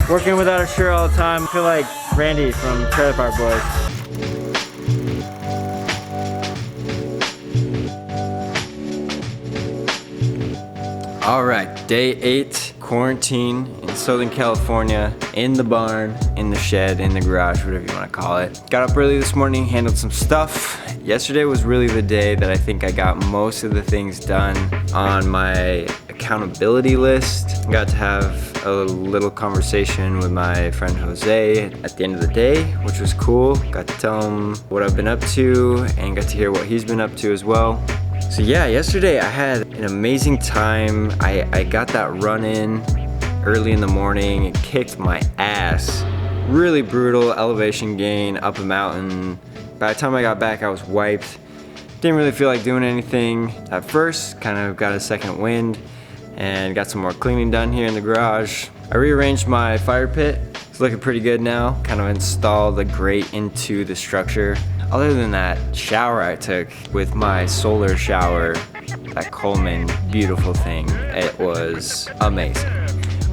Working without a shirt all the time. I feel like Randy from Trailer Park Boys. All right, day 8, quarantine in Southern California, in the barn, in the shed, in the garage, whatever you want to call it. Got up early this morning, handled some stuff. Yesterday was really the day that I think I got most of the things done on my accountability list. Got to have a little conversation with my friend Jose at the end of the day, which was cool. Got to tell him what I've been up to and got to hear what he's been up to as well. So yeah, yesterday I had an amazing time. I got that run in early in the morning. It kicked my ass. Really brutal elevation gain up a mountain. By the time I got back, I was wiped. Didn't really feel like doing anything at first. Kind of got a second wind and got some more cleaning done here in the garage. I rearranged my fire pit. It's looking pretty good now. Kind of installed the grate into the structure. Other than that shower I took with my solar shower, that Coleman, beautiful thing, it was amazing.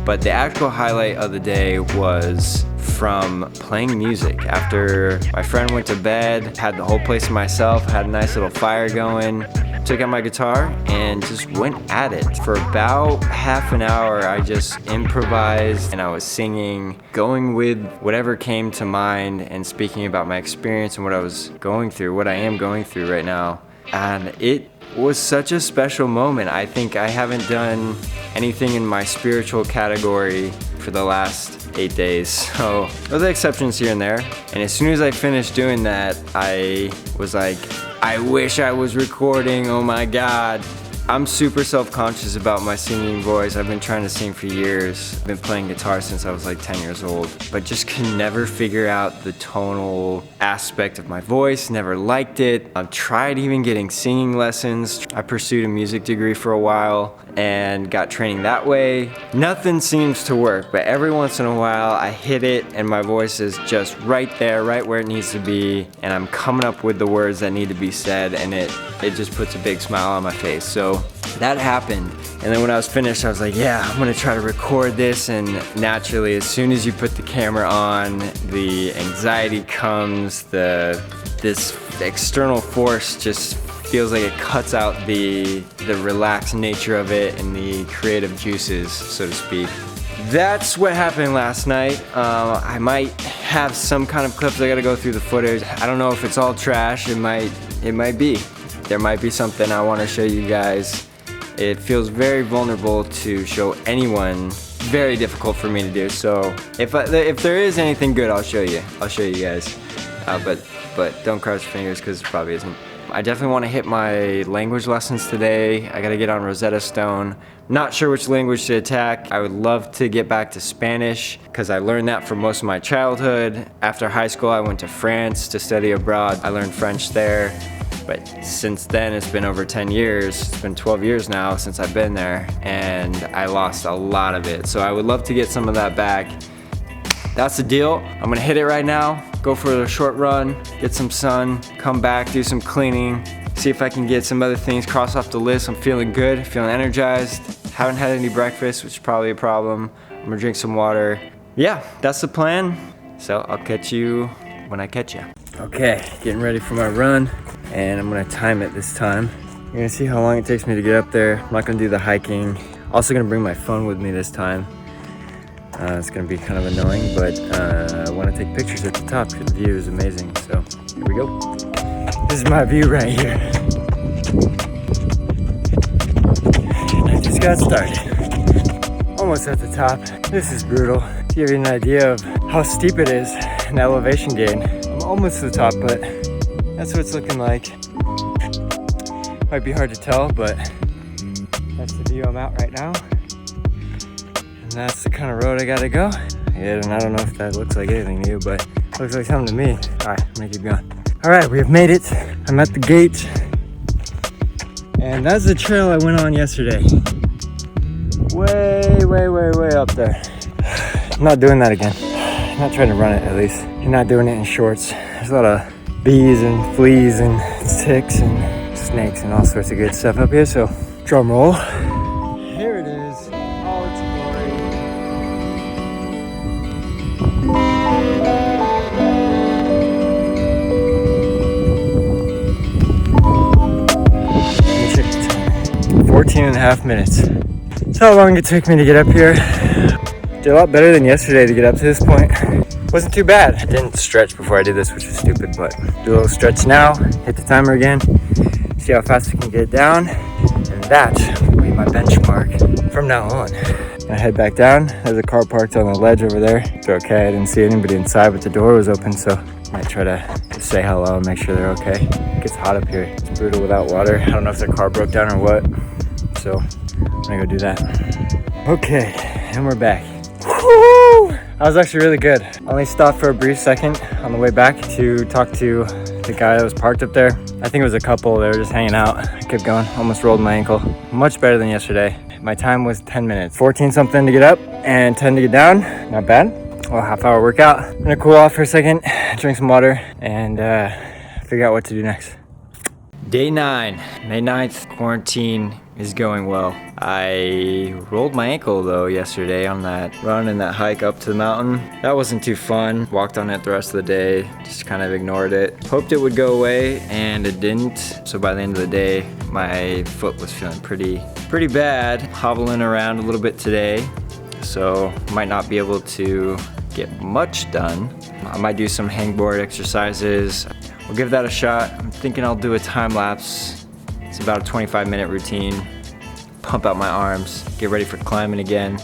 But the actual highlight of the day was from playing music. After my friend went to bed, had the whole place to myself, had a nice little fire going, took out my guitar and just went at it. For about half an hour, I just improvised and I was singing, going with whatever came to mind and speaking about my experience and what I was going through, what I am going through right now. And it was such a special moment. I think I haven't done anything in my spiritual category for the last 8 days. So there were exceptions here and there. And as soon as I finished doing that, I was like, I wish I was recording, oh my God. I'm super self-conscious about my singing voice. I've been trying to sing for years. I've been playing guitar since I was like 10 years old, but just can never figure out the tonal aspect of my voice, never liked it. I've tried even getting singing lessons. I pursued a music degree for a while and got training that way. Nothing seems to work, but every once in a while I hit it and my voice is just right there, right where it needs to be, and I'm coming up with the words that need to be said, and it just puts a big smile on my face. So that happened. And then when I was finished, I was like, yeah, I'm gonna try to record this. And naturally, as soon as you put the camera on, the anxiety comes, this external force just feels like it cuts out the relaxed nature of it and the creative juices, so to speak. That's what happened last night. I might have some kind of clips. I gotta go through the footage. I don't know if it's all trash. It might be. There might be something I want to show you guys. It feels very vulnerable to show anyone. Very difficult for me to do. So if there is anything good, I'll show you. I'll show you guys. But don't cross your fingers because it probably isn't. I definitely want to hit my language lessons today. I gotta get on Rosetta Stone. Not sure which language to attack. I would love to get back to Spanish because I learned that for most of my childhood. After high school, I went to France to study abroad. I learned French there. But since then, it's been over 10 years. It's been 12 years now since I've been there, and I lost a lot of it. So I would love to get some of that back. That's the deal. I'm gonna hit it right now, go for a short run, get some sun, come back, do some cleaning, see if I can get some other things crossed off the list. I'm feeling good, feeling energized. Haven't had any breakfast, which is probably a problem. I'm gonna drink some water. Yeah, that's the plan. So I'll catch you when I catch you. Okay, getting ready for my run. And I'm gonna time it this time. You're gonna see how long it takes me to get up there. I'm not gonna do the hiking. Also gonna bring my phone with me this time. It's gonna be kind of annoying, but I wanna take pictures at the top because the view is amazing. So here we go. This is my view right here. And I just got started. Almost at the top. This is brutal. To give you an idea of how steep it is and elevation gain. I'm almost to the top, but that's what it's looking like. Might be hard to tell, but that's the view I'm at right now. And that's the kind of road I gotta go. Yeah, and I don't know if that looks like anything to you, but it looks like something to me. All right, I'm gonna keep going. All right, we have made it. I'm at the gate. And that's the trail I went on yesterday. Way up there. I'm not doing that again. I'm not trying to run it, at least. You're not doing it in shorts. There's a lot of bees and fleas and ticks and snakes and all sorts of good stuff up here, so drum roll. Here it is, all its glory. 14.5 minutes. That's how long it took me to get up here. Did a lot better than yesterday to get up to this point. Wasn't too bad. I didn't stretch before I did this, which was stupid, but do a little stretch now, hit the timer again, see how fast I can get it down, and that will be my benchmark from now on. I head back down. There's a car parked on the ledge over there. It's okay, I didn't see anybody inside, but the door was open, so I might try to just say hello and make sure they're okay. It gets hot up here. It's brutal without water. I don't know if their car broke down or what, so I'm gonna go do that. Okay, and we're back. Woo! That was actually really good. I only stopped for a brief second on the way back to talk to the guy that was parked up there. I think it was a couple, they were just hanging out. I kept going, almost rolled my ankle. Much better than yesterday. My time was 10 minutes. 14 something to get up and 10 to get down. Not bad. Well, half-hour workout. I'm gonna cool off for a second, drink some water, and figure out what to do next. Day 9, May 9th, quarantine is going well. I rolled my ankle though yesterday on that run and that hike up to the mountain. That wasn't too fun. Walked on it the rest of the day, just kind of ignored it. Hoped it would go away and it didn't. So by the end of the day, my foot was feeling pretty bad. Hobbling around a little bit today, so might not be able to get much done. I might do some hangboard exercises. We'll give that a shot. I'm thinking I'll do a time lapse. It's about a 25-minute routine. Pump out my arms, get ready for climbing again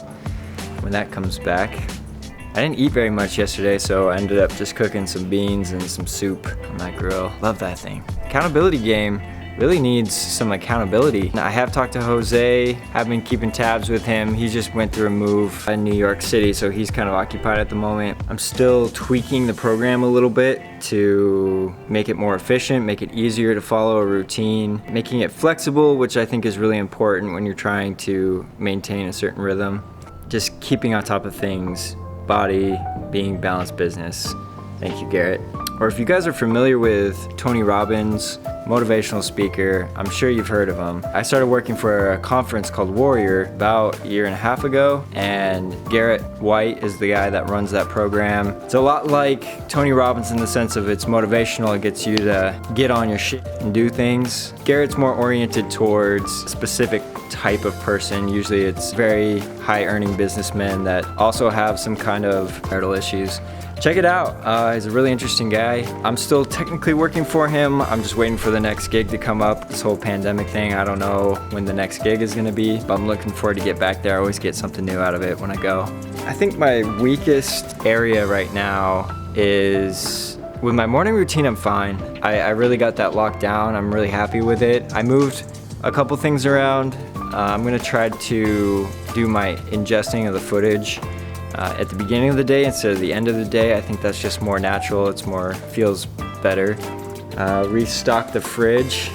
when that comes back. I didn't eat very much yesterday, so I ended up just cooking some beans and some soup on that grill. Love that thing. Accountability game really needs some accountability. I have talked to Jose, have been keeping tabs with him. He just went through a move in New York City, so he's kind of occupied at the moment. I'm still tweaking the program a little bit to make it more efficient, make it easier to follow a routine, making it flexible, which I think is really important when you're trying to maintain a certain rhythm. Just keeping on top of things, body, being balanced business. Thank you, Garrett. Or if you guys are familiar with Tony Robbins, motivational speaker, I'm sure you've heard of him. I started working for a conference called Warrior about a year and a half ago, and Garrett White is the guy that runs that program. It's a lot like Tony Robbins in the sense of it's motivational, it gets you to get on your shit and do things. Garrett's more oriented towards a specific type of person. Usually it's very high earning businessmen that also have some kind of marital issues. Check it out. He's a really interesting guy. I'm still technically working for him. I'm just waiting for the next gig to come up. This whole pandemic thing, I don't know when the next gig is gonna be, but I'm looking forward to get back there. I always get something new out of it when I go. I think my weakest area right now is with my morning routine. I'm fine. I really got that locked down. I'm really happy with it. I moved a couple things around. I'm gonna try to do my ingesting of the footage at the beginning of the day instead of the end of the day. I think that's just more natural. It's more, feels better. Restock the fridge.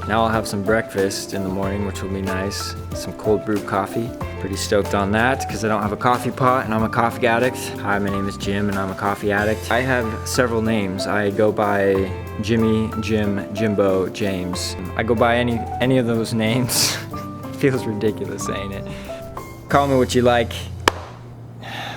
Now I'll have some breakfast in the morning, which will be nice. Some cold brew coffee. Pretty stoked on that because I don't have a coffee pot and I'm a coffee addict. Hi, my name is Jim and I'm a coffee addict. I have several names. I go by Jimmy, Jim, Jimbo, James. I go by any of those names. Feels ridiculous saying it. Call me what you like.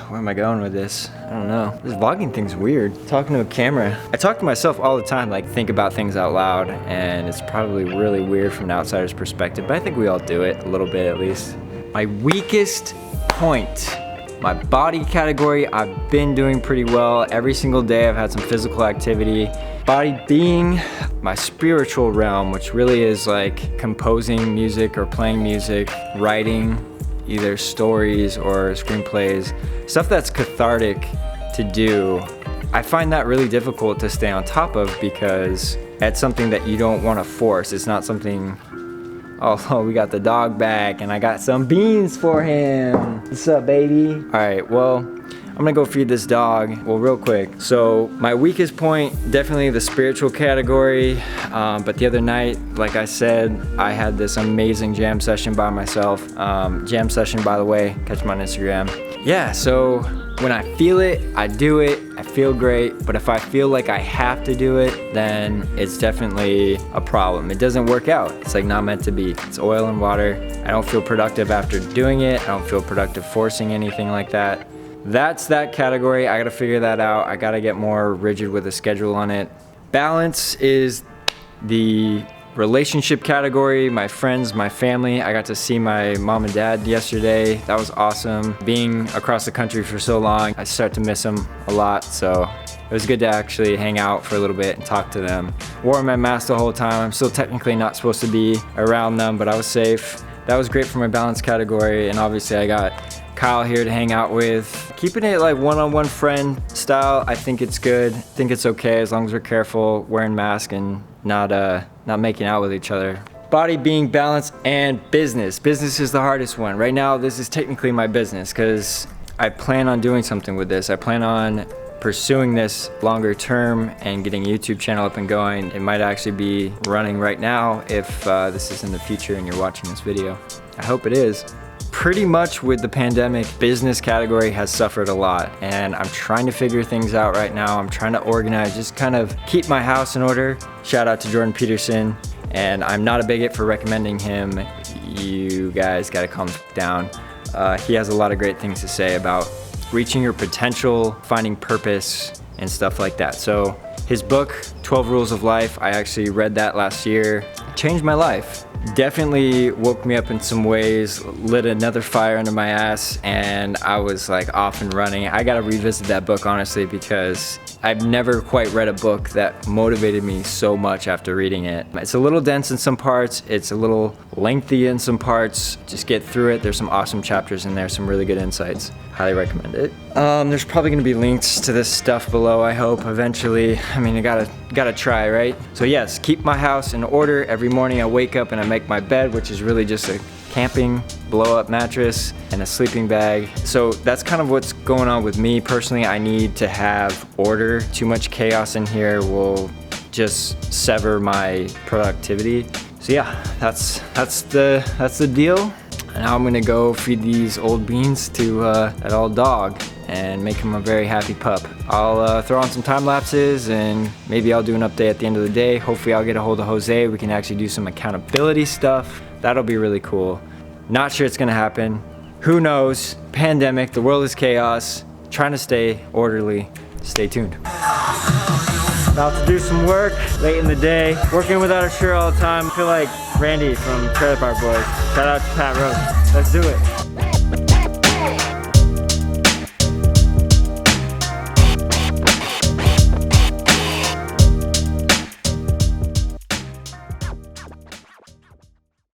Where am I going with this? I don't know. This vlogging thing's weird. Talking to a camera. I talk to myself all the time, like think about things out loud, and it's probably really weird from an outsider's perspective, but I think we all do it, a little bit at least. My weakest point. My body category, I've been doing pretty well. Every single day I've had some physical activity. Body being my spiritual realm, which really is like composing music or playing music, writing, either stories or screenplays, stuff that's cathartic to do. I find that really difficult to stay on top of because that's something that you don't want to force. It's not something, oh, we got the dog back and I got some beans for him. What's up, baby? All right, well, I'm gonna go feed this dog. Well, real quick. So my weakest point, definitely the spiritual category. But the other night, like I said, I had this amazing jam session by myself. Jam session, by the way, catch me on Instagram. Yeah, so when I feel it, I do it. I feel great. But if I feel like I have to do it, then it's definitely a problem. It doesn't work out. It's like not meant to be. It's oil and water. I don't feel productive after doing it. I don't feel productive forcing anything like that. That's that category. I gotta figure that out. I gotta get more rigid with a schedule on it. Balance is the relationship category, my friends, my family. I got to see my mom and dad yesterday. That was awesome. Being across the country for so long, I start to miss them a lot, so it was good to actually hang out for a little bit and talk to them. Wore my mask the whole time. I'm still technically not supposed to be around them, but I was safe. That was great for my balance category, and obviously I got Kyle here to hang out with. Keeping it like one-on-one friend style, I think it's good. I think it's okay as long as we're careful, wearing masks and not making out with each other. Body, being, balance, and business. Business is the hardest one. Right now, this is technically my business because I plan on doing something with this. I plan on pursuing this longer term and getting a YouTube channel up and going. It might actually be running right now if this is in the future and you're watching this video. I hope it is. Pretty much with the pandemic, business category has suffered a lot, and I'm trying to figure things out right now. I'm trying to organize, just kind of keep my house in order. Shout out to Jordan Peterson, and I'm not a bigot for recommending him. You guys gotta calm down. He has a lot of great things to say about reaching your potential, finding purpose, and stuff like that. So his book, 12 Rules of Life, I actually read that last year. It changed my life. Definitely woke me up in some ways, lit another fire under my ass, and I was like off and running. I gotta revisit that book honestly because I've never quite read a book that motivated me so much after reading it. It's a little dense in some parts, it's a little lengthy in some parts. Just get through it. There's some awesome chapters in there, some really good insights. Highly recommend it. There's probably gonna be links to this stuff below, I hope, eventually. I mean, I gotta try, right? So yes, keep my house in order. Every morning I wake up and I make my bed, which is really just a camping blow-up mattress and a sleeping bag. So that's kind of what's going on with me personally. I need to have order. Too much chaos in here will just sever my productivity. So yeah, that's the deal. And now I'm gonna go feed these old beans to that old dog and make him a very happy pup. I'll throw on some time lapses and maybe I'll do an update at the end of the day. Hopefully I'll get a hold of Jose. We can actually do some accountability stuff. That'll be really cool. Not sure it's gonna happen. Who knows? Pandemic, the world is chaos. Trying to stay orderly. Stay tuned. About to do some work late in the day. Working without a shirt all the time. I feel like Randy from Trailer Park Boys. Shout out to Pat Rose. Let's do it.